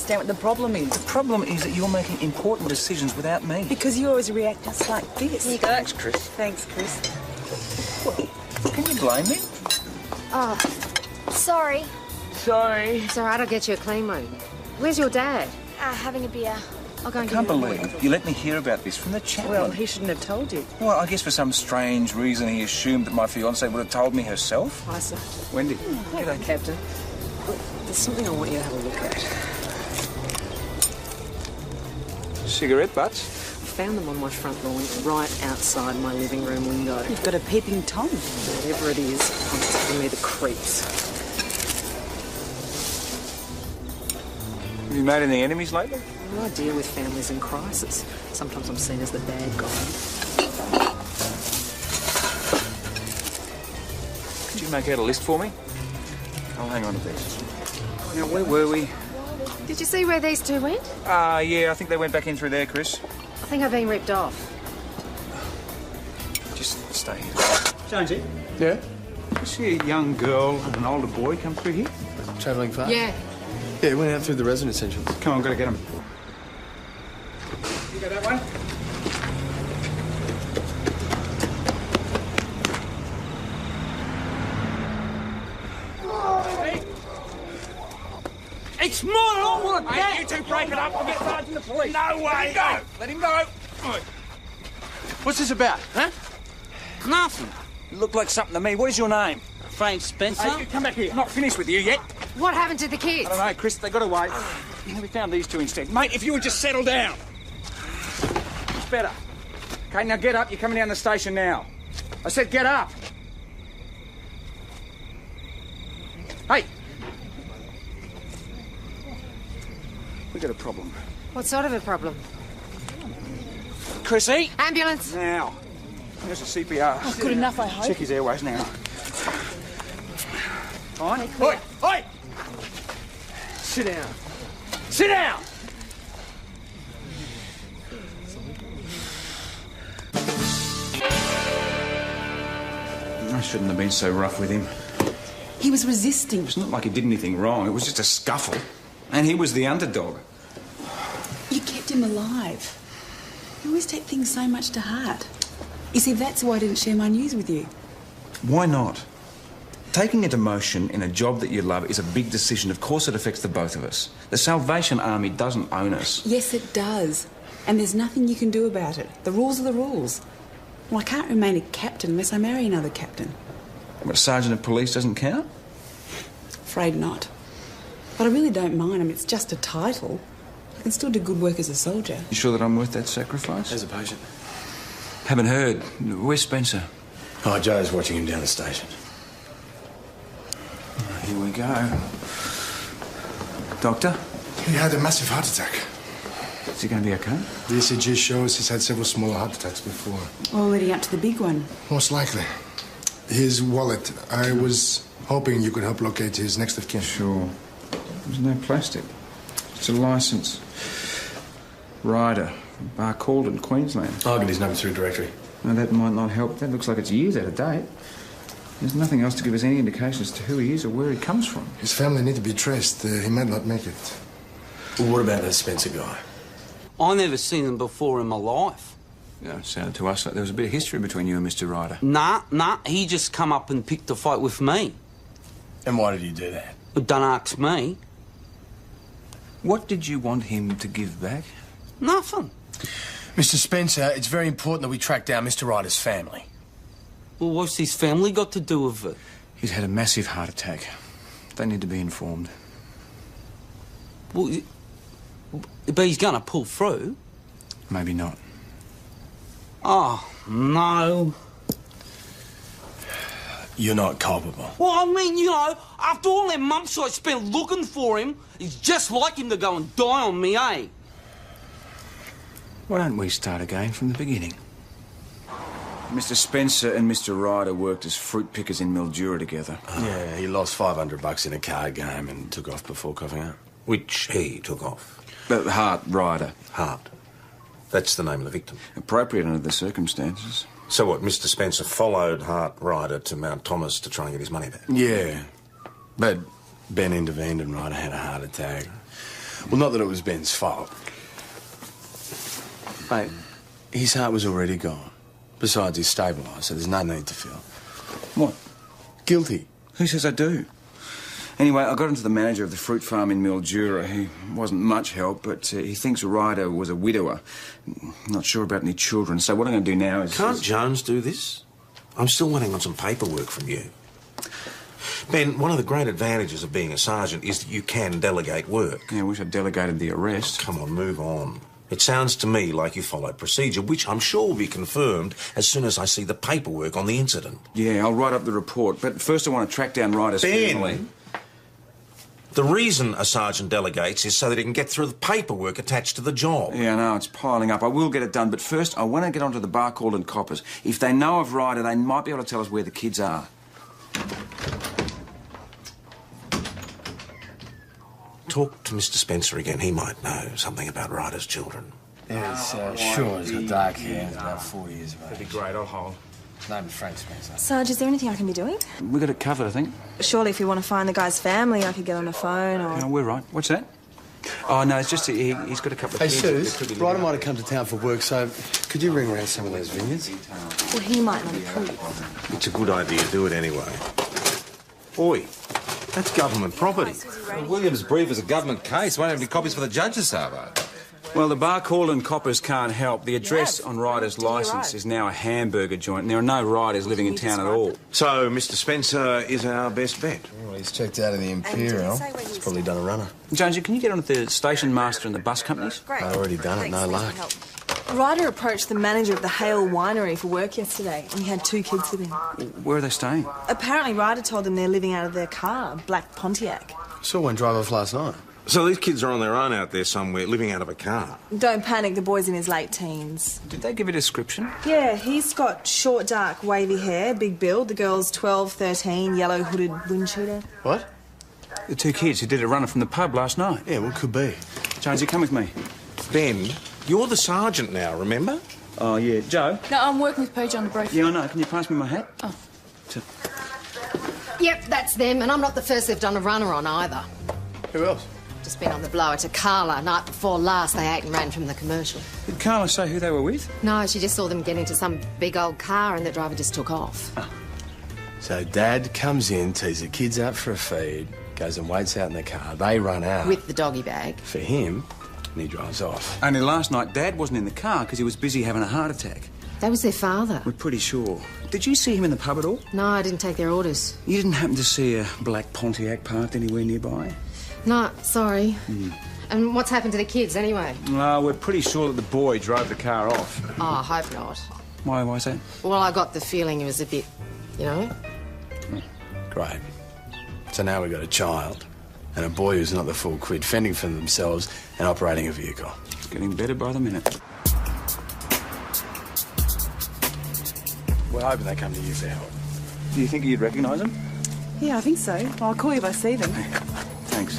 Understand what the problem is? The problem is that you're making important decisions without me. Because you always react just like this. Here you go. Thanks, Chris. Thanks, Chris. What? Can you blame me? Oh, sorry. Sorry. It's all right, I'll get you a clean one. Where's your dad? Having a beer. I'll go and I can't get you believe you let me hear about this from the chaplain. Well, he shouldn't have told you. Well, I guess for some strange reason he assumed that my fiancée would have told me herself. Hi, sir. Wendy. Hello, Captain. There's something I want you to have a look at. Cigarette butts? I found them on my front lawn, right outside my living room window. You've got a peeping Tom. Whatever it is, it's giving me the creeps. Have you made any enemies lately? Well, I deal with families in crisis. Sometimes I'm seen as the bad guy. Could you make out a list for me? I'll hang on to this. Now, where were we? Did you see where these two went? Yeah, I think they went back in through there, Chris. I think I've been ripped off. Just stay here. Jonesy, Yeah? you see a young girl and an older boy come through here? Travelling far? Yeah. Yeah, he went out through the residence entrance. Come on, gotta get them. You got that one? It's mine! I want Hey, that! you two break it up. I'll get Sergeant the police. No way! Let him go. What's this about, huh? Nothing. You look like something to me. What is your name? Frank Spencer? Hey, you come back here. I'm not finished with you yet. What happened to the kids? I don't know, Chris. They got away. We found these two instead. Mate, if you would just settle down. It's better. Okay, now get up. You're coming down the station now. I said get up. Hey. We got a problem. What sort of a problem? Chrissy? Ambulance! Now. There's a CPR. Oh, good enough, I hope. Check his airways now. Fine. Oi! Oi! Sit down. Sit down! I shouldn't have been so rough with him. He was resisting. It's not like he did anything wrong. It was just a scuffle. And he was the underdog. You kept him alive. You always take things so much to heart. You see, that's why I didn't share my news with you. Why not? Taking a demotion in a job that you love is a big decision. Of course it affects the both of us. The Salvation Army doesn't own us. Yes, it does. And there's nothing you can do about it. The rules are the rules. Well, I can't remain a captain unless I marry another captain. But a sergeant of police doesn't count? Afraid not. But I really don't mind. I mean, it's just a title. I can still do good work as a soldier. You sure that I'm worth that sacrifice? As a patient. Haven't heard. Where's Spencer? Oh, Joe's watching him down the station. Here we go. Doctor? He had a massive heart attack. Is he going to be okay? The ECG shows he's had several smaller heart attacks before. All leading up to the big one. Most likely. His wallet. I was hoping you could help locate his next of kin. Sure. There's no plastic. It's a licence. Ryder. Bar Calden, Queensland. I'll get his number through directory. Now, that might not help. That looks like it's years out of date. There's nothing else to give us any indication as to who he is or where he comes from. His family need to be traced. He might not make it. Well, what about that Spencer guy? I never seen him before in my life. Yeah, it sounded to us like there was a bit of history between you and Mr. Ryder. Nah, he just come up and picked a fight with me. And why did he do that? But don't ask me. What did you want him to give back? Nothing. Mr. Spencer, it's very important that we track down Mr. Ryder's family. Well, what's his family got to do with it? He's had a massive heart attack. They need to be informed. Well, but he's going to pull through. Maybe not. Oh, no. You're not culpable. Well, I mean, you know, after all them months I spent looking for him, it's just like him to go and die on me, eh? Why don't we start again from the beginning? Mr. Spencer and Mr. Ryder worked as fruit pickers in Mildura together. Yeah, he lost $500 in a card game and took off before coughing out. Which he took off. Hart Ryder. Hart. That's the name of the victim. Appropriate under the circumstances. So what, Mr. Spencer followed Hart Ryder to Mount Thomas to try and get his money back? Yeah. But Ben intervened and Ryder had a heart attack. Well, not that it was Ben's fault. Mate, his heart was already gone. Besides, he's stabilised, so there's no need to feel. What? Guilty. Who says I do? Anyway, I got into the manager of the fruit farm in Mildura. He wasn't much help, but he thinks Ryder was a widower. Not sure about any children, so what I'm going to do now is... Can't Jones do this? I'm still waiting on some paperwork from you. Ben, one of the great advantages of being a sergeant is that you can delegate work. Yeah, I wish I'd delegated the arrest. Come on, move on. It sounds to me like you followed procedure, which I'm sure will be confirmed as soon as I see the paperwork on the incident. Yeah, I'll write up the report, but first I want to track down Ryder's family. Ben! The reason a sergeant delegates is so that he can get through the paperwork attached to the job. Yeah, I know, it's piling up. I will get it done, but first I want to get onto the Barcald and Coppers. If they know of Ryder, they might be able to tell us where the kids are. Talk to Mr. Spencer again. He might know something about Ryder's children. Yeah, he's sure he's got dark hair. He's about 4 years of age. That'd be great, I'll hold. His name is Frank Spencer. Sarge, is there anything I can be doing? We got it covered, I think. Surely if you want to find the guy's family, I could get on the phone or... No, we're right. What's that? Oh, no, it's just he's got a couple of Hey, kids. Suze, Ryder might have come to town for work, so could you ring around some of those vineyards? Well, he might not approve. It's a good idea. Do it anyway. Oi, that's government property. Williams' brief is a government case. Won't have any copies for the judges, Savo. Well, the Barcald and Coppers can't help. The address on Ryder's licence is now a hamburger joint, and there are no Ryders living in town at all. So, Mr. Spencer is our best bet. Well, he's checked out of the Imperial. He's probably done a runner. Jonesy, can you get on with the station master and the bus companies? I've already done it, no luck. Ryder approached the manager of the Hale Winery for work yesterday, and he had 2 kids with him. Where are they staying? Apparently, Ryder told them they're living out of their car, black Pontiac. Saw one drive off last night. So these kids are on their own out there somewhere, living out of a car. Don't panic, the boy's in his late teens. Did they give a description? Yeah, he's got short, dark, wavy hair, big build. The girl's 12, 13, yellow hooded wind shooter. What? The 2 kids who did a runner from the pub last night. Yeah, what could be? Jonesy, come with me. Ben, you're the sergeant now, remember? Oh, yeah. Joe? No, I'm working with Pooja on the brief. Yeah, I know. Can you pass me my hat? Oh. Yep, that's them, and I'm not the first they've done a runner on either. Who else? Just been on the blower to Carla. Night before last, they ate and ran from the commercial. Did Carla say who they were with? No, she just saw them get into some big old car and the driver just took off. Oh. So Dad comes in, tees the kids up for a feed, goes and waits out in the car. They run out. With the doggy bag. For him, and he drives off. Only last night, Dad wasn't in the car because he was busy having a heart attack. That was their father. We're pretty sure. Did you see him in the pub at all? No, I didn't take their orders. You didn't happen to see a black Pontiac parked anywhere nearby? No, sorry. And what's happened to the kids, anyway? We're pretty sure that the boy drove the car off. Oh, I hope not. Why is that? Well, I got the feeling it was a bit, you know? Great. So now we've got a child and a boy who's not the full quid, fending for themselves and operating a vehicle. It's getting better by the minute. We're hoping they come to you for help. Do you think you'd recognise them? Yeah, I think so. I'll call you if I see them. Thanks.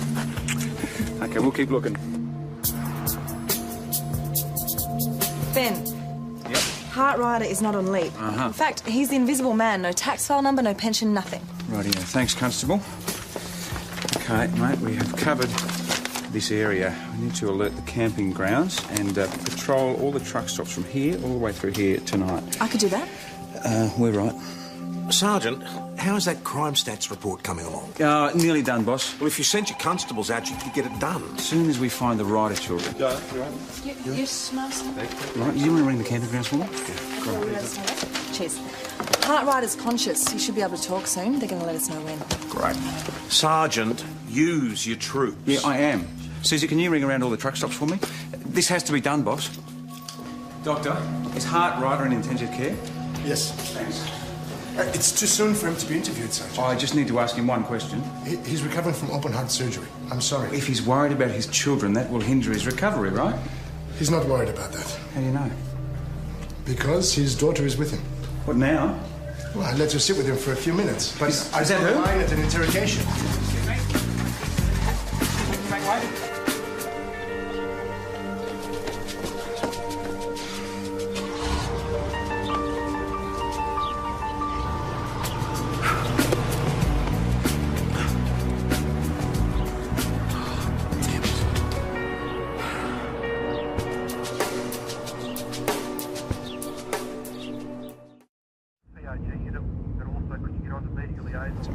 OK, we'll keep looking. Ben. Yep. Hart Ryder is not on leave. In fact, he's the invisible man. No tax file number, no pension, nothing. Rightio. Thanks, Constable. OK, mate, we have covered this area. We need to alert the camping grounds and patrol all the truck stops from here all the way through here tonight. I could do that. We're right. Sergeant, how's that crime stats report coming along? Nearly done, boss. Well, if you sent your constables out, you could get it done. As soon as we find the Ryder children. Yes, Master. Right, you want to ring the camping grounds for me? Cheers. Hart Ryder's conscious. He should be able to talk soon. They're going to let us know when. Great. Sergeant, use your troops. Yeah, I am. Susie, can you ring around all the truck stops for me? This has to be done, boss. Doctor, is Hart Ryder in intensive care? Yes. Thanks. It's too soon for him to be interviewed, Sergeant. I just need to ask him one question. He's recovering from open heart surgery. I'm sorry. If he's worried about his children, that will hinder his recovery, right? He's not worried about that. How do you know? Because his daughter is with him. What now? Well, I let her sit with him for a few minutes, but Is I that saw her? mine at an interrogation.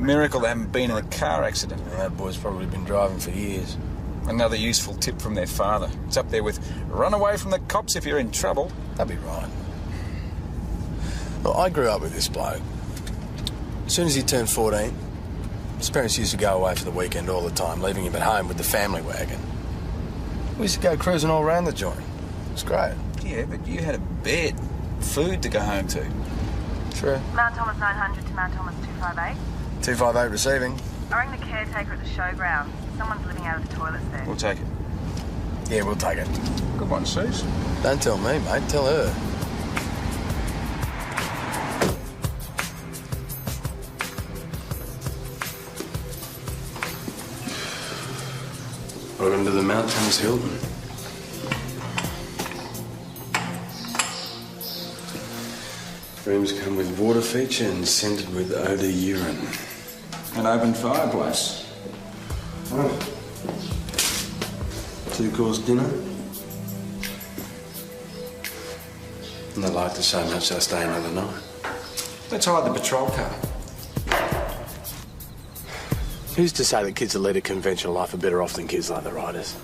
Miracle they haven't been in a car accident. That boy's probably been driving for years. Another useful tip from their father. It's up there with run away from the cops if you're in trouble. That'd be right. Well, I grew up with this bloke. As soon as he turned 14, his parents used to go away for the weekend all the time, leaving him at home with the family wagon. We used to go cruising all around the joint. It was great. Yeah, but you had a bed, food to go home to. True. Mount Thomas 900 to Mount Thomas 258. 258 receiving. I rang the caretaker at the showground. Someone's living out of the toilets there. We'll take it. Yeah, we'll take it. Good one, Suze. Don't tell me, mate. Tell her. Welcome to the Mount Thomas Hilton. Rooms come with water feature and scented with odour urine. An open fireplace. Oh. 2-course dinner. And I'd like to so much I'll stay another night. Let's hide the patrol car. Who's to say that kids that lead a conventional life are better off than kids like the Riders?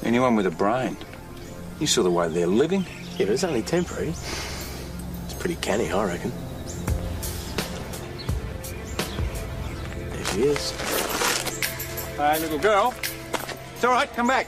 Anyone with a brain. You saw the way they're living. Yeah, but it's only temporary. It's pretty canny, I reckon. There she is. Hey, little girl. It's all right, come back.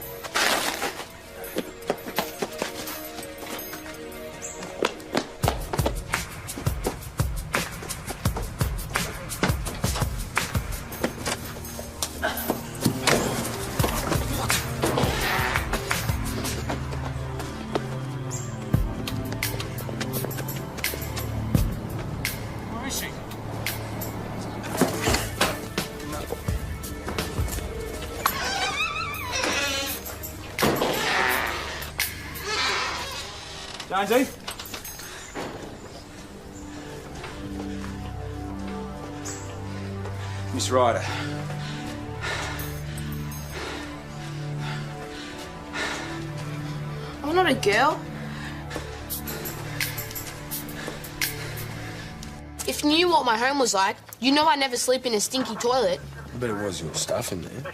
Jonesy? Miss Ryder. I'm not a girl. If you knew what my home was like, you know I never sleep in a stinky toilet. I bet it was your stuff in there.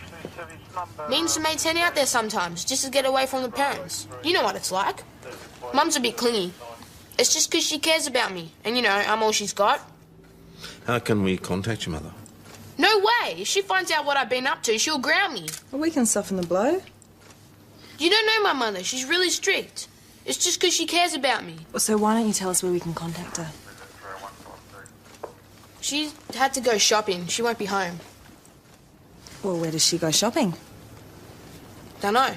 Me and some mates hang out there sometimes, just to get away from the parents. You know what it's like. Mum's a bit clingy. It's just because she cares about me, and you know, I'm all she's got. How can we contact your mother? No way! If she finds out what I've been up to, she'll ground me. Well, we can soften the blow. You don't know my mother. She's really strict. It's just because she cares about me. So why don't you tell us where we can contact her? She had to go shopping. She won't be home. Well, where does she go shopping? Dunno.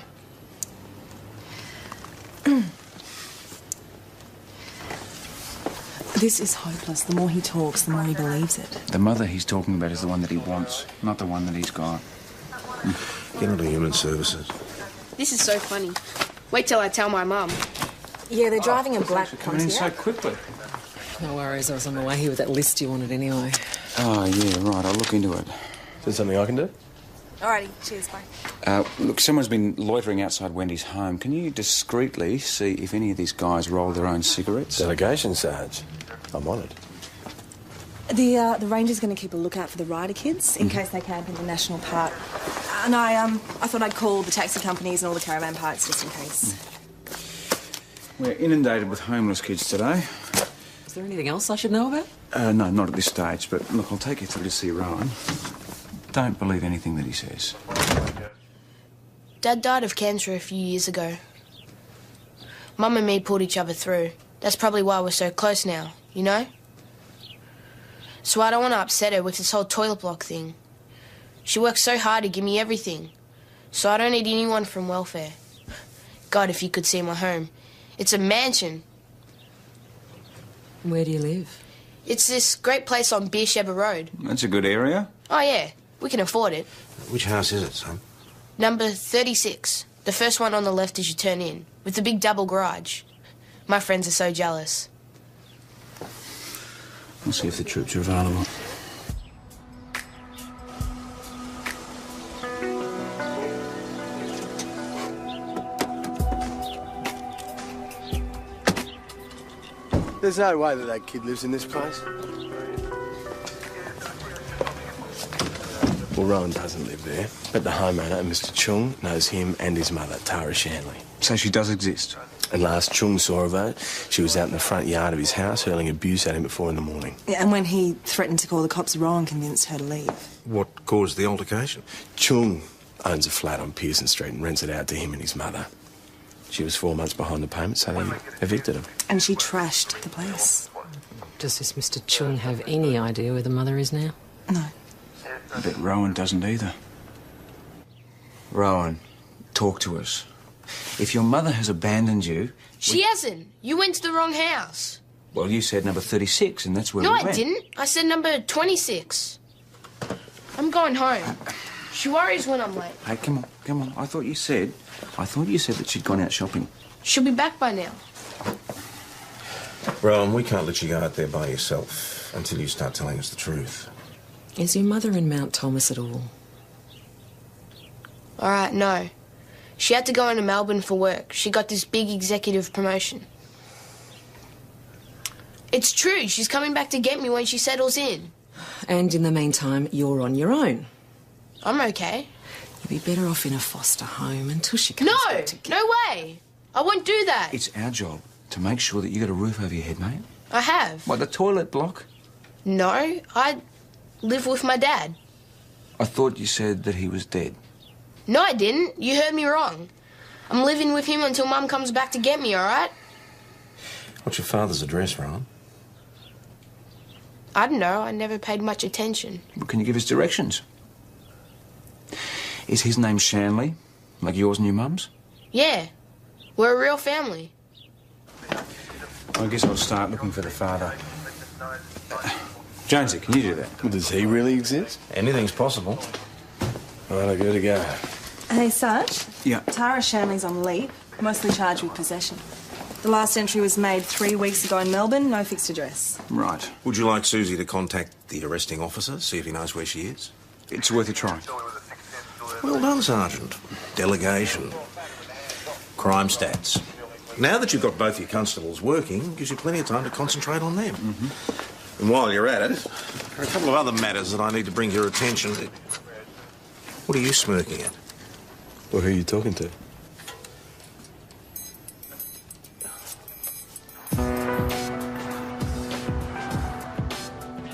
This is hopeless. The more he talks, the more he believes it. The mother he's talking about is the one that he wants, not the one that he's got. Get into human services. This is so funny. Wait till I tell my mum. Yeah, they're driving a black Coming in so quickly. No worries, I was on my way here with that list you wanted anyway. Oh, yeah, right. I'll look into it. Is there something I can do? Alrighty, cheers, bye. Look, someone's been loitering outside Wendy's home. Can you discreetly see if any of these guys roll their own cigarettes? Delegation, Sarge. I'm on it. The ranger's going to keep a lookout for the Ryder kids in case they camp in the national park. And I thought I'd call the taxi companies and all the caravan parks just in case. We're inundated with homeless kids today. Is there anything else I should know about? No, not at this stage, but look, I'll take you through to see Rowan. Don't believe anything that he says. Dad died of cancer a few years ago. Mum and me pulled each other through. That's probably why we're so close now, you know? So I don't want to upset her with this whole toilet block thing. She works so hard to give me everything. So I don't need anyone from welfare. God, if you could see my home. It's a mansion. Where do you live? It's this great place on Beersheba Road. That's a good area. Oh, yeah. We can afford it. Which house is it, son? Number 36. The first one on the left as you turn in, with the big double garage. My friends are so jealous. We'll see if the troops are available. There's no way that kid lives in this place. Well, Rowan doesn't live there, but the homeowner, Mr. Chung, knows him and his mother, Tara Shanley. So she does exist? And last Chung saw her, though, she was out in the front yard of his house hurling abuse at him at 4 a.m. Yeah, and when he threatened to call the cops, Rowan convinced her to leave. What caused the altercation? Chung owns a flat on Pearson Street and rents it out to him and his mother. She was 4 months behind the payment, so they evicted him. And she trashed the place. Does this Mr. Chung have any idea where the mother is now? No. I bet Rowan doesn't either. Rowan, talk to us. If your mother has abandoned you... She hasn't. You went to the wrong house. Well, you said number 36, and that's where No, we I went. didn't. I said number 26. I'm going home. She worries when I'm late. Hey, come on. I thought you said that she'd gone out shopping. She'll be back by now. Rowan, we can't let you go out there by yourself until you start telling us the truth. Is your mother in Mount Thomas at all? All right, no. She had to go into Melbourne for work. She got this big executive promotion. It's true. She's coming back to get me when she settles in. And in the meantime, you're on your own. I'm okay. You'd be better off in a foster home until she comes back to... No way. I won't do that. It's our job to make sure that you got a roof over your head, mate. I have. What, the toilet block? No, I live with my dad. I thought you said that he was dead. No, I didn't. You heard me wrong. I'm living with him until Mum comes back to get me, all right? What's your father's address, Rowan? I don't know. I never paid much attention. Well, can you give us directions? Is his name Shanley, like yours and your mum's? Yeah. We're a real family. I guess I'll start looking for the father. Jonesy, can you do that? Well, does he really exist? Anything's possible. Well, I go to go. Hey, Sarge? Yeah? Tara Shanley's on leave, mostly charged with possession. The last entry was made 3 weeks ago in Melbourne, no fixed address. Right. Would you like Susie to contact the arresting officer, see if he knows where she is? It's worth a try. Well done, Sergeant. Delegation. Crime stats. Now that you've got both your constables working, gives you plenty of time to concentrate on them. Mm-hmm. And while you're at it, there are a couple of other matters that I need to bring to your attention. What are you smirking at? Well, who are you talking to?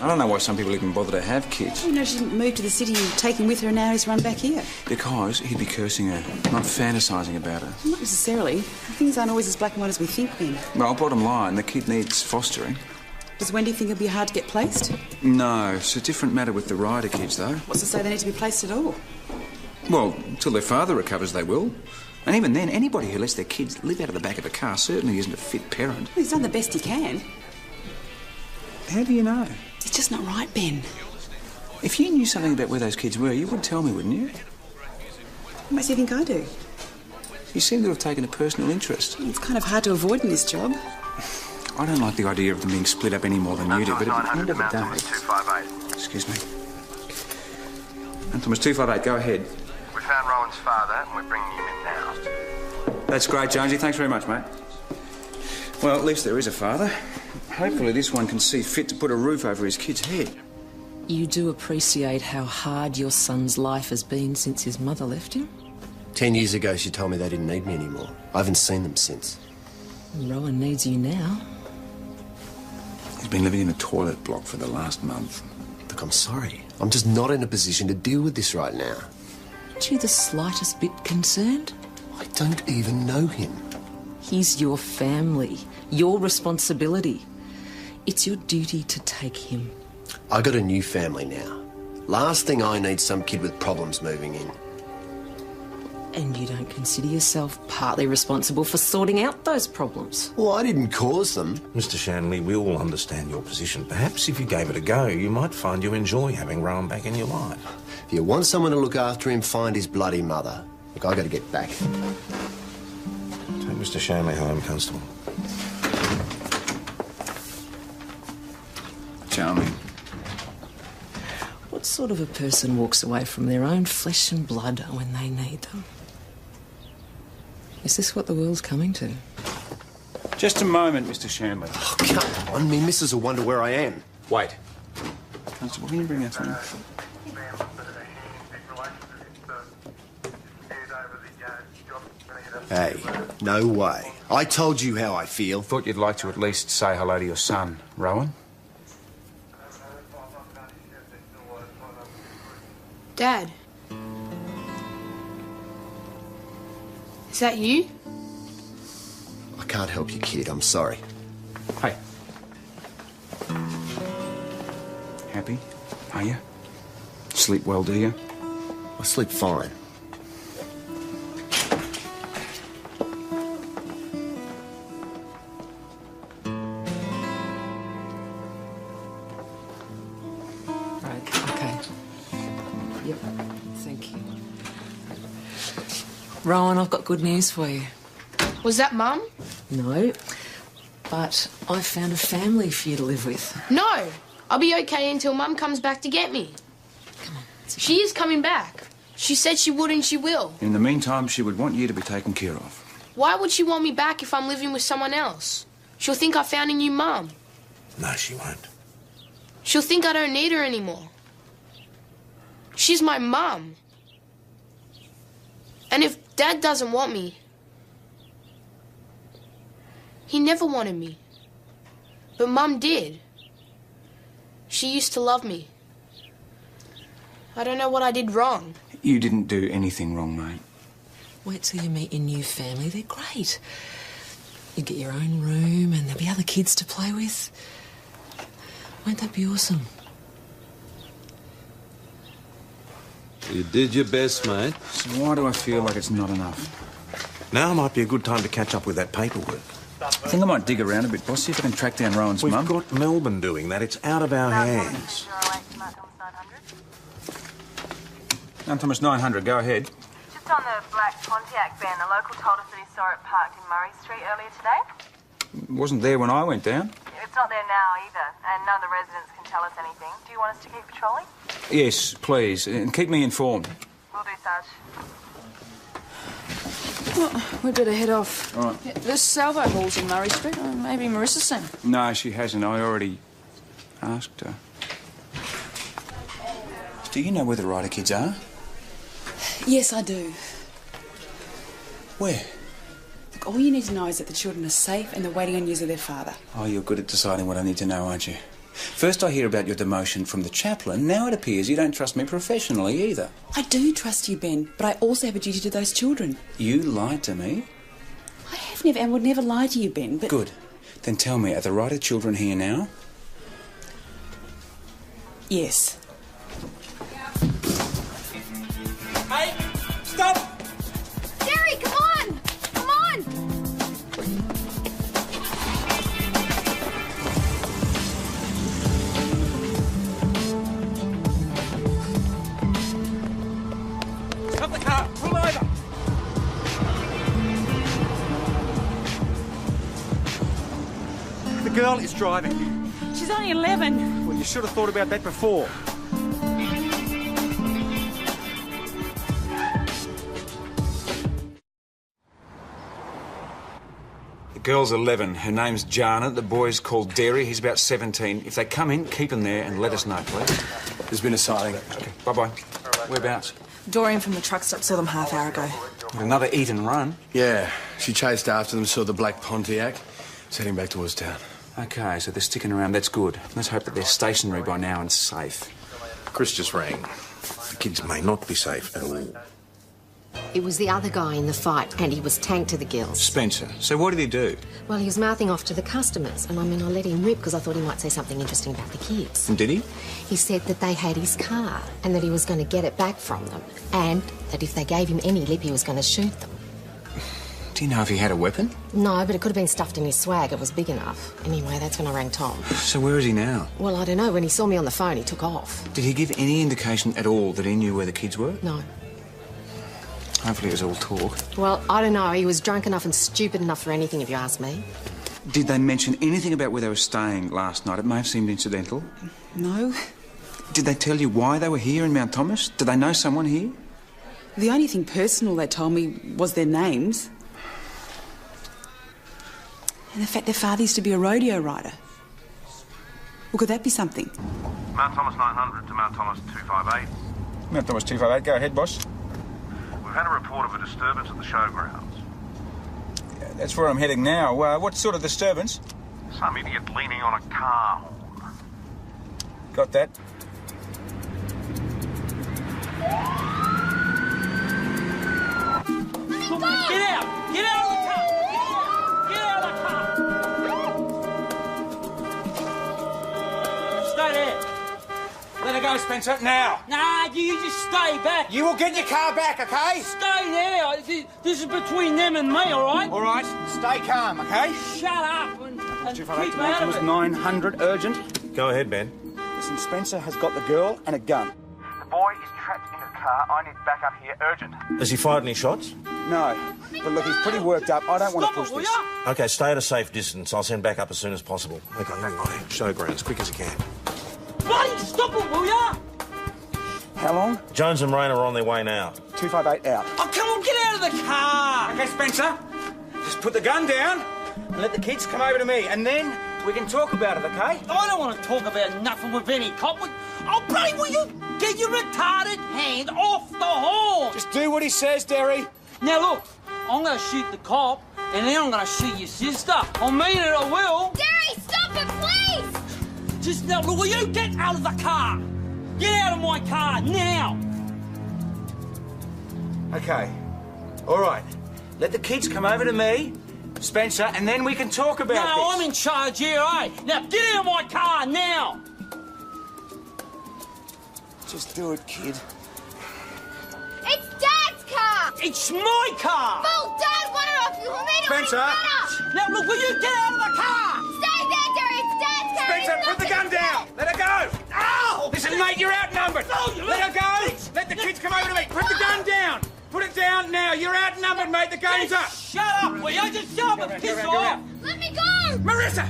I don't know why some people even bother to have kids. You know, she didn't move to the city and take him with her, and now he's run back here. Because he'd be cursing her, not fantasising about her. Not necessarily. Things aren't always as black and white as we think, Ben. Well, bottom line, the kid needs fostering. Does Wendy think it'll be hard to get placed? No, it's a different matter with the Ryder kids, though. What's to say they need to be placed at all? Well, until their father recovers, they will. And even then, anybody who lets their kids live out of the back of a car certainly isn't a fit parent. Well, he's done the best he can. How do you know? It's just not right, Ben. If you knew something about where those kids were, you would tell me, wouldn't you? What makes you think I do? You seem to have taken a personal interest. It's kind of hard to avoid in this job. I don't like the idea of them being split up any more than you do, but at the end of the day... Excuse me. Thomas 258, go ahead. We found Rowan's father and we're bringing him in now. That's great, Jonesy. Thanks very much, mate. Well, at least there is a father. Hopefully this one can see fit to put a roof over his kid's head. You do appreciate how hard your son's life has been since his mother left him? 10 years ago, she told me they didn't need me anymore. I haven't seen them since. Rowan needs you now. He's been living in a toilet block for the last month. Look, I'm sorry. I'm just not in a position to deal with this right now. Aren't you the slightest bit concerned? I don't even know him. He's your family, your responsibility. It's your duty to take him. I got a new family now. Last thing I need some kid with problems moving in. And you don't consider yourself partly responsible for sorting out those problems? Well, I didn't cause them. Mr. Shanley, we all understand your position. Perhaps if you gave it a go, you might find you enjoy having Rowan back in your life. If you want someone to look after him, find his bloody mother. Look, I got to get back. Take Mr. Shanley home, Constable. Charming. What sort of a person walks away from their own flesh and blood when they need them? Is this what the world's coming to? Just a moment, Mr. Shanley. Oh, come on. Me missus will wonder where I am. Wait. Constable, can you bring that through? Hey, no way. I told you how I feel. Thought you'd like to at least say hello to your son, Rowan. Dad. Is that you? I can't help you, kid. I'm sorry. Hey. Happy? Are you? Sleep well, do you? I sleep fine. Okay. Yep. Thank you. Rowan, I've got good news for you. Was that Mum? No, but I found a family for you to live with. No! I'll be okay until Mum comes back to get me. Come on. She is coming back. She said she would and she will. In the meantime, she would want you to be taken care of. Why would she want me back if I'm living with someone else? She'll think I found a new mum. No, she won't. She'll think I don't need her anymore. She's my mum. And if Dad doesn't want me, he never wanted me. But Mum did. She used to love me. I don't know what I did wrong. You didn't do anything wrong, mate. Wait till you meet your new family. They're great. You get your own room and there'll be other kids to play with. Won't that be awesome? You did your best, mate. So why do I feel like it's not enough? Now might be a good time to catch up with that paperwork. I think I might dig around a bit, boss, see if I can track down Rowan's mum. We've got Melbourne doing that. It's out of our hands. Mount Thomas 900, go ahead. Just on the black Pontiac van, the local told us that he saw it parked in Murray Street earlier today. It wasn't there when I went down. It's not there now either, and none of the residents can tell us anything. Do you want us to keep patrolling? Yes, please, and keep me informed. Will do, Sarge. Well, we'd better head off. All right. Yeah, there's salvo halls in Murray Street. Maybe Marissa's seen them. No, she hasn't. I already asked her. Do you know where the Ryder kids are? Yes, I do. Where? Look, all you need to know is that the children are safe and they're waiting on news of their father. Oh, you're good at deciding what I need to know, aren't you? First I hear about your demotion from the chaplain. Now it appears you don't trust me professionally either. I do trust you, Ben, but I also have a duty to those children. You lied to me? I have never and would never lie to you, Ben, but... Good. Then tell me, are the Ryder children here now? Yes. Hey, stop! Jerry, come on! Come on! Stop the car! Pull over! The girl is driving. She's only 11. Well, you should have thought about that before. The girl's 11. Her name's Janet. The boy's called Derry. He's about 17. If they come in, keep them there and let us know, please. There's been a sighting. Okay, bye-bye. Whereabouts? Dorian from the truck stop saw them half hour ago. Another eat and run. Yeah, she chased after them, saw the black Pontiac, was heading back towards town. Okay, so they're sticking around. That's good. Let's hope that they're stationary by now and safe. Chris just rang. The kids may not be safe at all. It was the other guy in the fight, and he was tanked to the gills. Spencer. So what did he do? Well, he was mouthing off to the customers, and I let him rip because I thought he might say something interesting about the kids. And did he? He said that they had his car, and that he was going to get it back from them, and that if they gave him any lip, he was going to shoot them. Do you know if he had a weapon? No, but it could have been stuffed in his swag. It was big enough. Anyway, that's when I rang Tom. So where is he now? Well, I don't know. When he saw me on the phone, he took off. Did he give any indication at all that he knew where the kids were? No. Hopefully it was all talk. Well, I don't know. He was drunk enough and stupid enough for anything, if you ask me. Did they mention anything about where they were staying last night? It may have seemed incidental. No. Did they tell you why they were here in Mount Thomas? Did they know someone here? The only thing personal they told me was their names. And the fact their father used to be a rodeo rider. Well, could that be something? Mount Thomas 900 to Mount Thomas 258. Mount Thomas 258, go ahead, boss. We've had a report of a disturbance at the showgrounds. That's where I'm heading now. What sort of disturbance? Some idiot leaning on a car horn. Got that. Get out! Get out of the car! Get out of the car! Stay there. Let her go, Spencer, now. Nah, you just stay back. You will get your car back, OK? Stay there. This is between them and me, all right? All right, stay calm, OK? Shut up and keep out of it. 900, urgent. Go ahead, Ben. Listen, Spencer has got the girl and a gun. The boy is trapped in a car. I need backup here, urgent. Has he fired any shots? No. But look, he's pretty worked up. I don't want to push this. OK, stay at a safe distance. I'll send backup as soon as possible. OK, showgrounds, quick as you can. Bloody stop it, will ya? How long? Jones and Rain are on their way now. 258 out. Oh, come on, get out of the car! OK, Spencer, just put the gun down and let the kids come over to me, and then we can talk about it, OK? I don't want to talk about nothing with any cop. Oh, bloody, will you get your retarded hand off the horn? Just do what he says, Derry. Now, look, I'm going to shoot the cop, and then I'm going to shoot your sister. I mean it, I will. Derry, stop it, please! Just now, will you get out of the car? Get out of my car, now! OK. All right. Let the kids come over to me, Spencer, and then we can talk about this. No, I'm in charge here, eh? Now, get out of my car, now! Just do it, kid. It's Dad's car! It's my car! Well, Dad wanted off you. Who made it Spencer! Now, look, will you get out of the car? Stay there, Derry. It's Dad's car. Spencer, put the gun down! Let her go! Ow! Listen, mate, you're outnumbered! No, you Let her go! Let the kids come over to me! Put the gun down! Put it down now! You're outnumbered, mate! The game's up! Shut up, will you? Just shut up and piss off! Let me go! Marissa!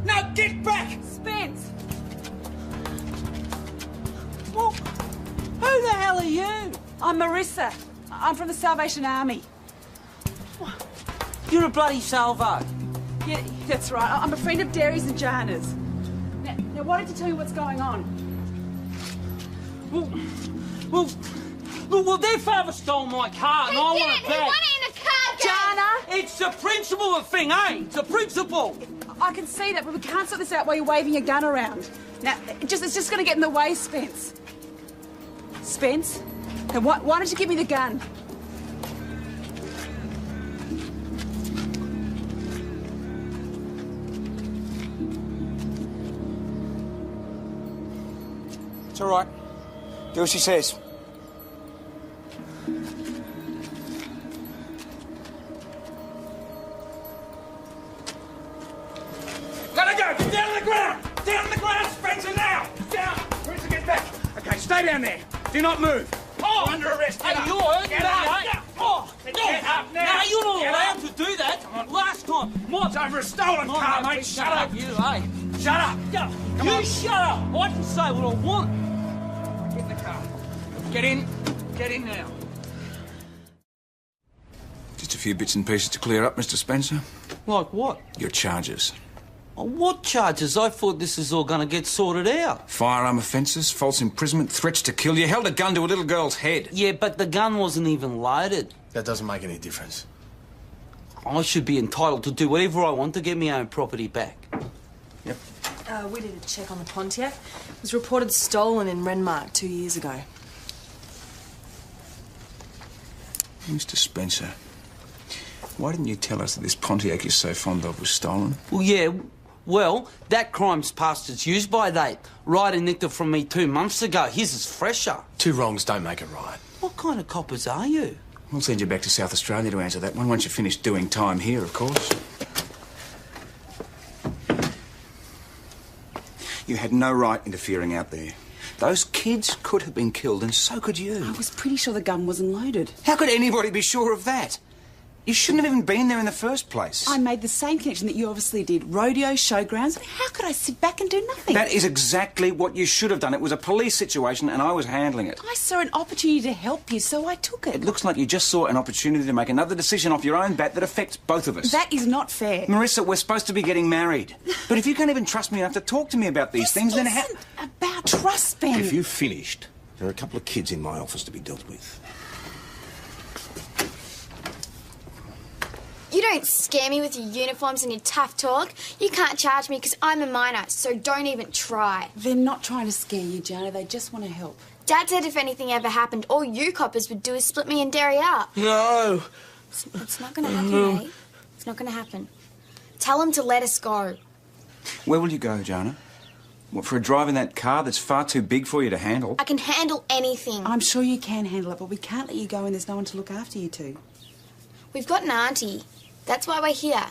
Now get back! Spence! Well, who the hell are you? I'm Marissa. I'm from the Salvation Army. You're a bloody salvo. Yeah, that's right. I'm a friend of Derry's and Jana's. Now, why don't you tell me what's going on? Well, their father stole my car and I want it back. He won it in a car game! Jana! It's the principle of thing, eh? It's the principle. I can see that, but we can't sort this out while you're waving your gun around. Now, it's just going to get in the way, Spence. Spence? Now, why don't you give me the gun? It's all right. Do as she says. Let her go! Get down on the ground! Down on the ground, Spencer, now! Down! Marissa, get back! OK, stay down there. Do not move. Oh! You're under arrest. Hey, Get up. you're hurting Get me, up. eh? Oh! Get up now. No, you're not Get allowed up. to do that. Last time, It's over a stolen car, mate. Shut up. You, eh? Shut up. Yeah. Come You on. shut up. I can say what I want. Get in the car. Get in. Get in now. Just a few bits and pieces to clear up, Mr. Spencer. Like what? Your charges. Oh, what charges? I thought this is all going to get sorted out. Firearm offences, false imprisonment, threats to kill. You held a gun to a little girl's head. Yeah, but the gun wasn't even loaded. That doesn't make any difference. I should be entitled to do whatever I want to get my own property back. Yep. We did a check on the Pontiac. It was reported stolen in Renmark 2 years ago. Mr. Spencer, why didn't you tell us that this Pontiac you're so fond of was stolen? Well, yeah, well, that crime's past its use-by date. Ryder nicked it from me 2 months ago. His is fresher. Two wrongs don't make it right. What kind of coppers are you? We'll send you back to South Australia to answer that one once you finish doing time here, of course. You had no right interfering out there. Those kids could have been killed, and so could you. I was pretty sure the gun wasn't loaded. How could anybody be sure of that? You shouldn't have even been there in the first place. I made the same connection that you obviously did. Rodeo, showgrounds. How could I sit back and do nothing? That is exactly what you should have done. It was a police situation, and I was handling it. I saw an opportunity to help you, so I took it. It looks like you just saw an opportunity to make another decision off your own bat that affects both of us. That is not fair. Marissa, we're supposed to be getting married. But if you can't even trust me enough to talk to me about these things, then how... Isn't about trust, Ben. If you've finished, there are a couple of kids in my office to be dealt with. You don't scare me with your uniforms and your tough talk. You can't charge me because I'm a minor, so don't even try. They're not trying to scare you, Jana. They just want to help. Dad said if anything ever happened, all you coppers would do is split me and Derry up. No. It's not going to happen, mate. It's not going to happen. Tell him to let us go. Where will you go, Jana? What, for a drive in that car that's far too big for you to handle? I can handle anything. I'm sure you can handle it, but we can't let you go and there's no one to look after you two. We've got an auntie. That's why we're here.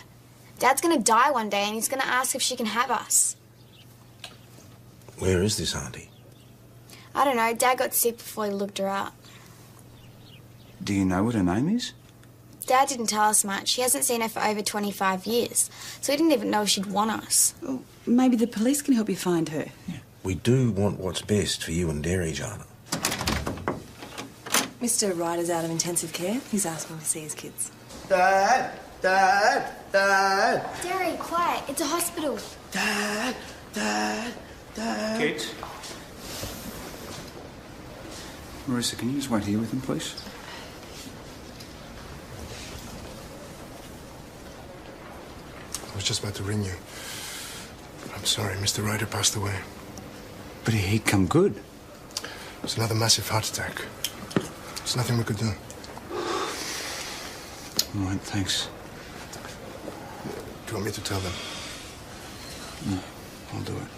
Dad's going to die one day and he's going to ask if she can have us. Where is this auntie? I don't know. Dad got sick before he looked her up. Do you know what her name is? Dad didn't tell us much. He hasn't seen her for over 25 years, so he didn't even know if she'd want us. Well, maybe the police can help you find her. Yeah. We do want what's best for you and Derry, Jana. Mr. Ryder's out of intensive care. He's asking to see his kids. Dad! Dad! Dad! Derry, quiet. It's a hospital. Dad! Dad! Dad! Kids? Marissa, can you just wait here with them, please? I was just about to ring you. I'm sorry, Mr. Ryder passed away. But he'd come good. It's another massive heart attack. There's nothing we could do. All right, thanks. Do you want me to tell them? No, I'll do it.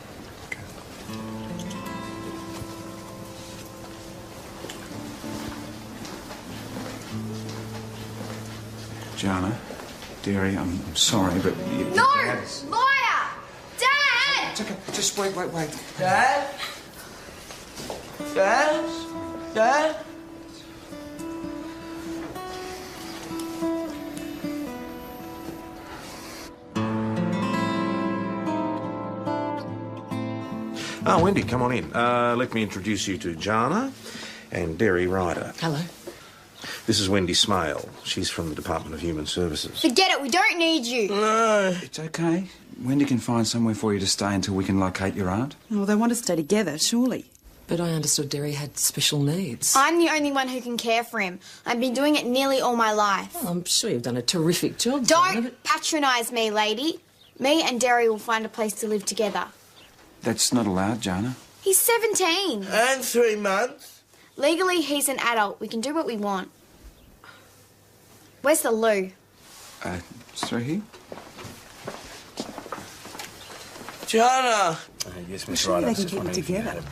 Jana, Derry, I'm sorry, but... No! Liar! Dad! It's okay. Just wait. Dad? Dad? Dad? Oh, Wendy, come on in. Let me introduce you to Jana and Derry Ryder. Hello. This is Wendy Smale. She's from the Department of Human Services. Forget it. We don't need you. It's okay. Wendy can find somewhere for you to stay until we can locate your aunt. Well, they want to stay together, surely. But I understood Derry had special needs. I'm the only one who can care for him. I've been doing it nearly all my life. Well, I'm sure you've done a terrific job. Don't patronise me, lady. Me and Derry will find a place to live together. That's not allowed, Jana. He's 17. And 3 months. Legally, he's an adult. We can do what we want. Where's the loo? It's through here. Jana! Yes, Miss Surely Ryder. they can keep it together.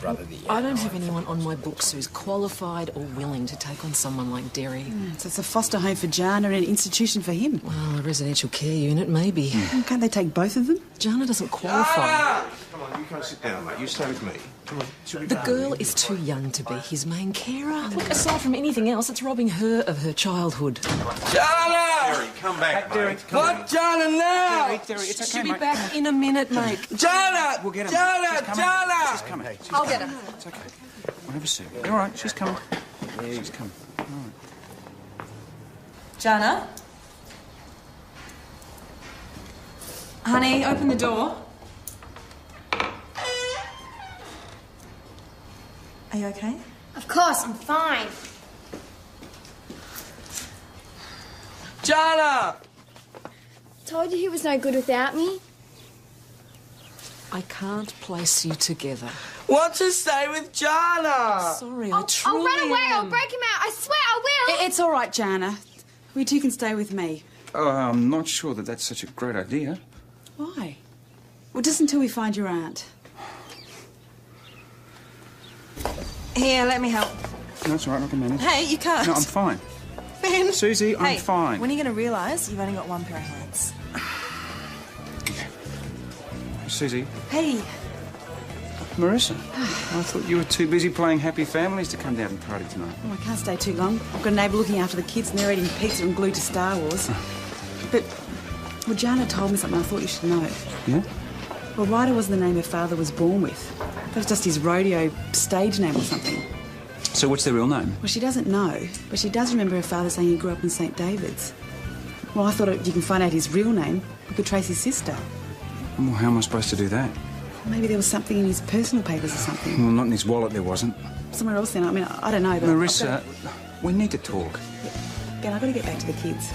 I don't have anyone on my books who's qualified or willing to take on someone like Derry. So it's a foster home for Jana and an institution for him. Well, a residential care unit, maybe. Well, can't they take both of them? Jana doesn't qualify. Come on, you can't sit down, mate. You stay with me. Come on. The girl is too young to be his main carer. Look, aside from anything else, it's robbing her of her childhood. Jana! Derry, come back, mate. What Jana now? Derry, it's okay, She'll be mate. back in a minute, mate. Jana! We'll get her. Jana! She's coming. Jana! She's coming. I'll get her. It's okay. We'll have a seat. All right, she's coming. Yeah, she's coming. All right. Jana? Honey, open the door. Are you okay? Of course, I'm fine. Jana! Told you he was no good without me. I can't place you together. Want to stay with Jana? Sorry, I I'll truly run away. I'll am. break him out. I swear I will. It's all right, Jana. We two can stay with me. Oh, I'm not sure that that's such a great idea. Why? Well, just until we find your aunt. Here, let me help. No, it's all right. I can manage. Hey, you can't. No, I'm fine. Ben. Susie, I'm Hey, fine. when are you going to realise you've only got one pair of hands? Susie, Hey, Marissa, I thought you were too busy playing Happy Families to come down and party tonight. well, I can't stay too long. I've got a neighbour looking after the kids and they're eating pizza and glued to Star Wars. But, well, Jana told me something I thought you should know. Yeah? Well, Ryder wasn't the name her father was born with. That was just his rodeo stage name or something. So what's their real name? Well, she doesn't know, but she does remember her father saying he grew up in St. David's. Well, I thought if you can find out his real name, we could trace his sister. Well, how am I supposed to do that? Maybe there was something in his personal papers or something. Well, not in his wallet, there wasn't. Somewhere else then. I mean, I don't know, but... Marissa, we need to talk. Again, I've got to get back to the kids.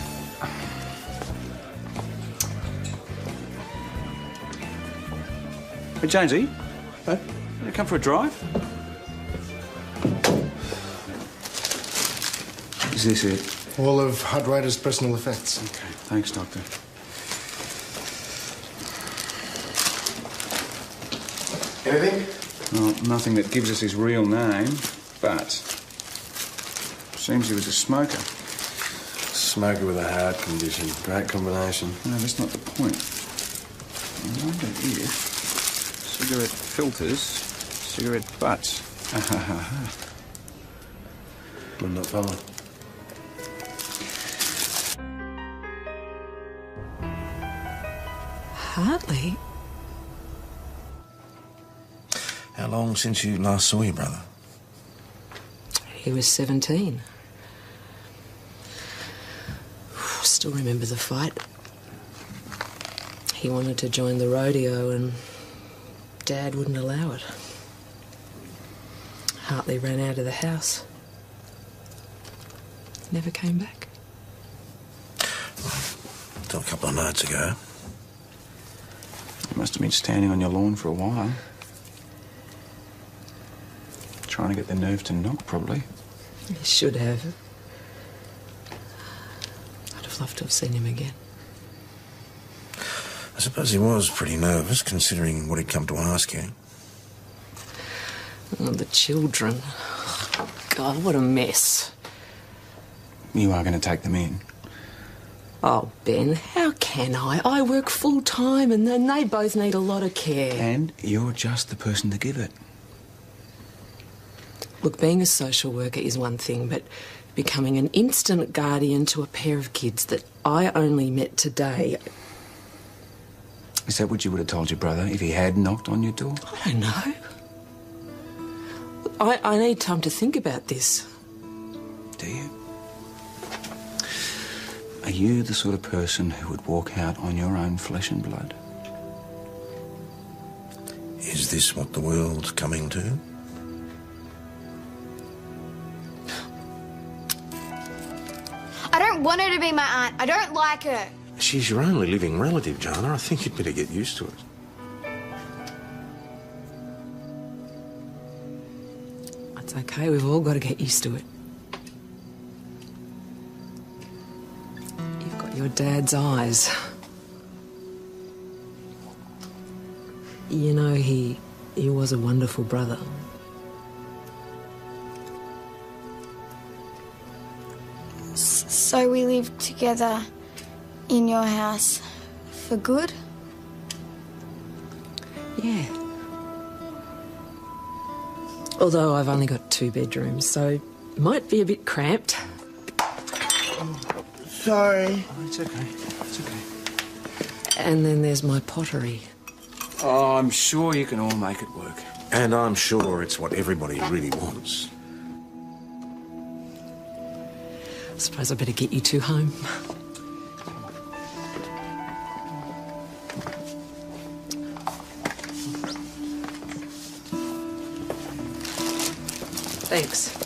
Hey, Jonesy? Huh? You come for a drive? Is this it? All of Hot Rider's personal effects. Okay, thanks, Doctor. Anything? Well, nothing that gives us his real name, but seems he was a smoker. Smoker with a heart condition. Great combination. No, that's not the point. I wonder if cigarette filters, cigarette butts. I'm not following. Hardly. How long since you last saw your brother? He was 17. Still remember the fight. He wanted to join the rodeo and Dad wouldn't allow it. Hartley ran out of the house. Never came back. Till a couple of nights ago. You must have been standing on your lawn for a while. Trying to get the nerve to knock, probably. He should have. I'd have loved to have seen him again. I suppose he was pretty nervous, considering what he'd come to ask you. Oh, the children. God, what a mess. You are going to take them in. Oh, Ben, how can I? I work full-time and then they both need a lot of care. And you're just the person to give it. Look, being a social worker is one thing, but becoming an instant guardian to a pair of kids that I only met today... Is that what you would have told your brother if he had knocked on your door? I don't know. I need time to think about this. Do you? Are you the sort of person who would walk out on your own flesh and blood? Is this what the world's coming to? I don't want her to be my aunt. I don't like her. She's your only living relative, Jana. I think you'd better get used to it. It's okay, we've all got to get used to it. You've got your dad's eyes. You know, he was a wonderful brother. So we live together in your house for good? Yeah. Although I've only got 2 bedrooms, so it might be a bit cramped. Sorry. Oh, it's okay. It's okay. And then there's my pottery. Oh, I'm sure you can all make it work. And I'm sure it's what everybody really wants. I suppose I better get you 2 home. Thanks.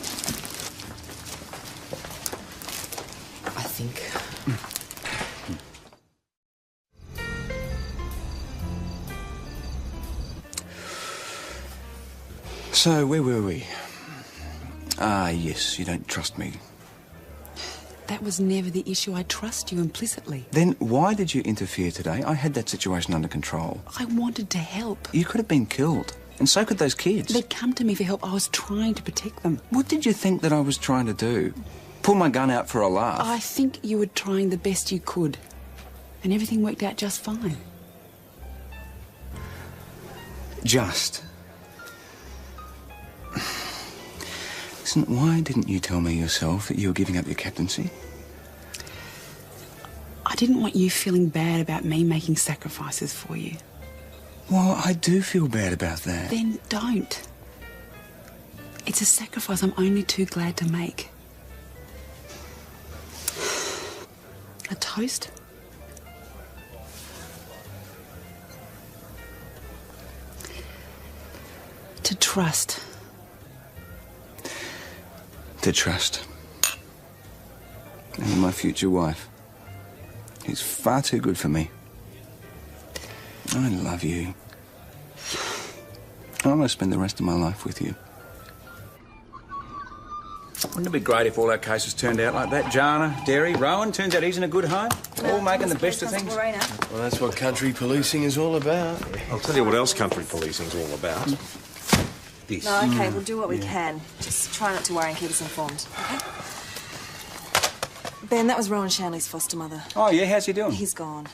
I think. So, where were we? Ah, yes, you don't trust me. That was never the issue. I trust you implicitly. Then why did you interfere today? I had that situation under control. I wanted to help. You could have been killed. And so could those kids. They'd come to me for help. I was trying to protect them. What did you think that I was trying to do? Pull my gun out for a laugh? I think you were trying the best you could. And everything worked out just fine. Just. Listen, why didn't you tell me yourself that you were giving up your captaincy? I didn't want you feeling bad about me making sacrifices for you. Well, I do feel bad about that. Then don't. It's a sacrifice I'm only too glad to make. A toast? To trust. To trust. And my future wife. Who's far too good for me. I love you. I want to spend the rest of my life with you. Wouldn't it be great if all our cases turned out like that? Jana, Derry, Rowan, turns out he's in a good home. All making the best of things. Well, that's what country policing is all about. I'll tell you what else country policing's all about. This. No, OK, we'll do what we can. Just try not to worry and keep us informed, OK? Ben, that was Rowan Shanley's foster mother. Oh, yeah? How's he doing? He's gone.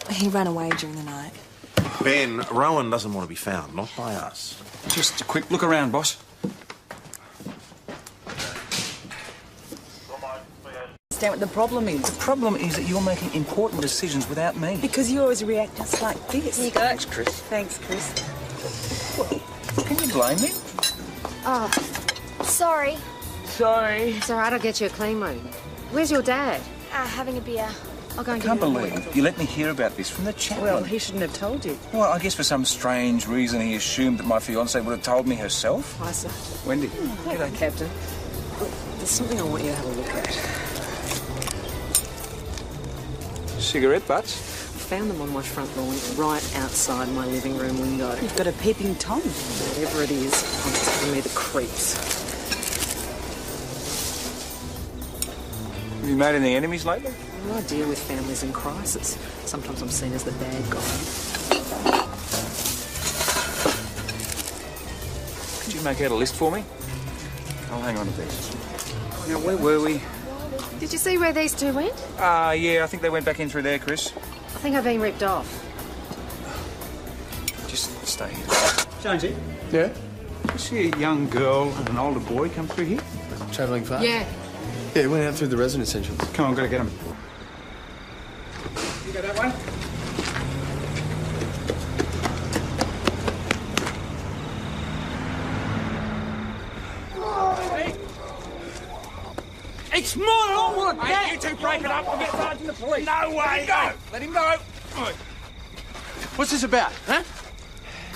He ran away during the night. Ben, Rowan doesn't want to be found, not by us. Just a quick look around, boss. Understand what the problem is? The problem is that you're making important decisions without me. Because you always react just like this. Here you go. Thanks, Chris. Thanks, Chris. Can you blame me? Oh, sorry. Sorry. It's all right, I'll get you a clean one. Where's your dad? Having a beer. I'll go and I can't believe you let me hear about this from the chaplain. Well, he shouldn't have told you. Well, I guess for some strange reason he assumed that my fiancée would have told me herself. Hi, sir. Wendy. G'day, Captain. There's something I want you to have a look at. Cigarette butts? Found them on my front lawn, right outside my living room window. You've got a peeping Tom. Whatever it is, it's giving me the creeps. Have you made any enemies lately? Well, I deal with families in crisis. Sometimes I'm seen as the bad guy. Could you make out a list for me? I'll hang on to these. Now, where were we? Did you see where these two went? Yeah, I think they went back in through there, Chris. I think I've been ripped off. Just stay here. Jonesy? Yeah? You see a young girl and an older boy come through here? Travelling far? Yeah. Yeah, went out through the residence entrance. Come on, gotta get them. You go that way? It's mine! I want it back! You two break it up. I'll get Sergeant the police. No way! Let him go. What's this about, huh?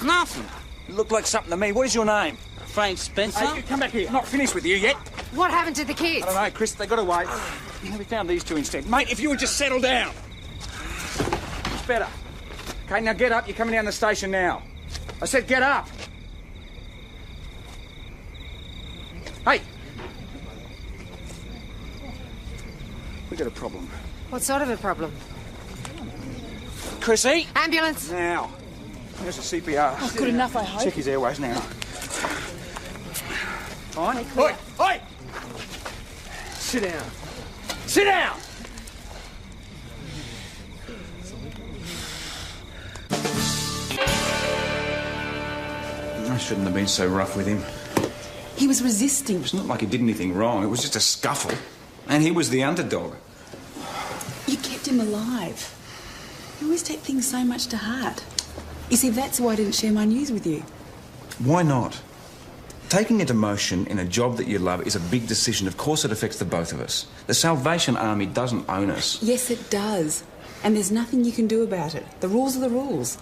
Nothing. You look like something to me. What is your name? Frank Spencer? Hey, come back here. I'm not finished with you yet. What happened to the kids? I don't know, Chris. They got away. We found these two instead. Mate, if you would just settle down. It's better. Okay, now get up. You're coming down the station now. I said get up. Hey. We got a problem. What sort of a problem? Chrissy? Ambulance. Now. There's a CPR. Oh, good enough, I hope. Check his airways now. Fine. Oi! Oi! Sit down. Sit down! I shouldn't have been so rough with him. He was resisting. It's not like he did anything wrong. It was just a scuffle. And he was the underdog. You kept him alive. You always take things so much to heart. You see, that's why I didn't share my news with you. Why not? Taking a demotion in a job that you love is a big decision. Of course it affects the both of us. The Salvation Army doesn't own us. Yes, it does. And there's nothing you can do about it. The rules are the rules.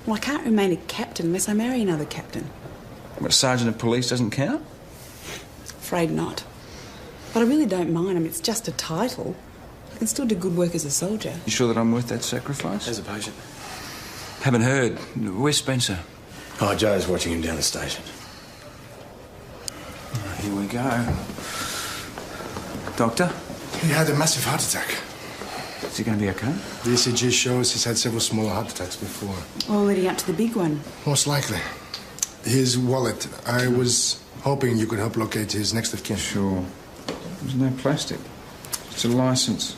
Well, I can't remain a captain unless I marry another captain. But a sergeant of police doesn't count? Afraid not. But I really don't mind. I mean, it's just a title. I can still do good work as a soldier. You sure that I'm worth that sacrifice? As a patient. Haven't heard. Where's Spencer? Oh, Joe's watching him down the station. Here we go. Doctor? He had a massive heart attack. Is he going to be okay? The ECG shows he's had several smaller heart attacks before. All leading up to the big one. Most likely. His wallet. I was hoping you could help locate his next of kin. Sure. There's no plastic. It's a licence.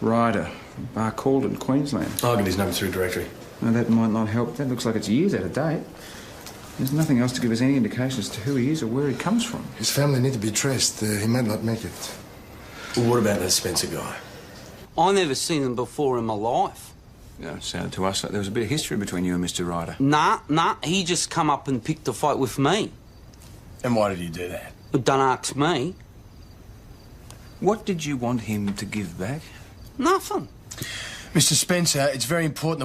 Ryder, Bar Calden, Queensland. I'll get his number through directory. No, that might not help. That looks like it's years out of date. There's nothing else to give us any indication as to who he is or where he comes from. His family need to be traced. He might not make it. Well, what about that Spencer guy? I never seen him before in my life. Yeah, it sounded to us like there was a bit of history between you and Mr. Ryder. Nah, he just come up and picked a fight with me. And why did he do that? But don't ask me. What did you want him to give back? Nothing. Mr. Spencer, it's very important that we